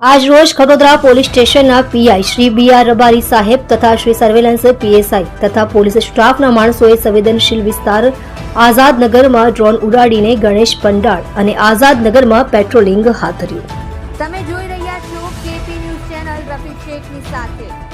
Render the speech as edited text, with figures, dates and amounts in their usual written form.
આજ રોજ ખડોદરા પોલીસ સ્ટેશનના પીઆઈ શ્રી બી.આર. રબારી સાહેબ તથા શ્રી સર્વેલન્સ પીએસઆઈ તથા પોલીસ સ્ટાફના માણસોએ સંવેદનશીલ વિસ્તાર આઝાદનગરમાં ડ્રોન ઉડાડીને ગણેશ પંડાળ અને આઝાદનગરમાં પેટ્રોલિંગ હાથ ધર્યું. તમે જોઈ રહ્યા છો કેપી ન્યૂઝ ચેનલ રફીક શેખની સાથે.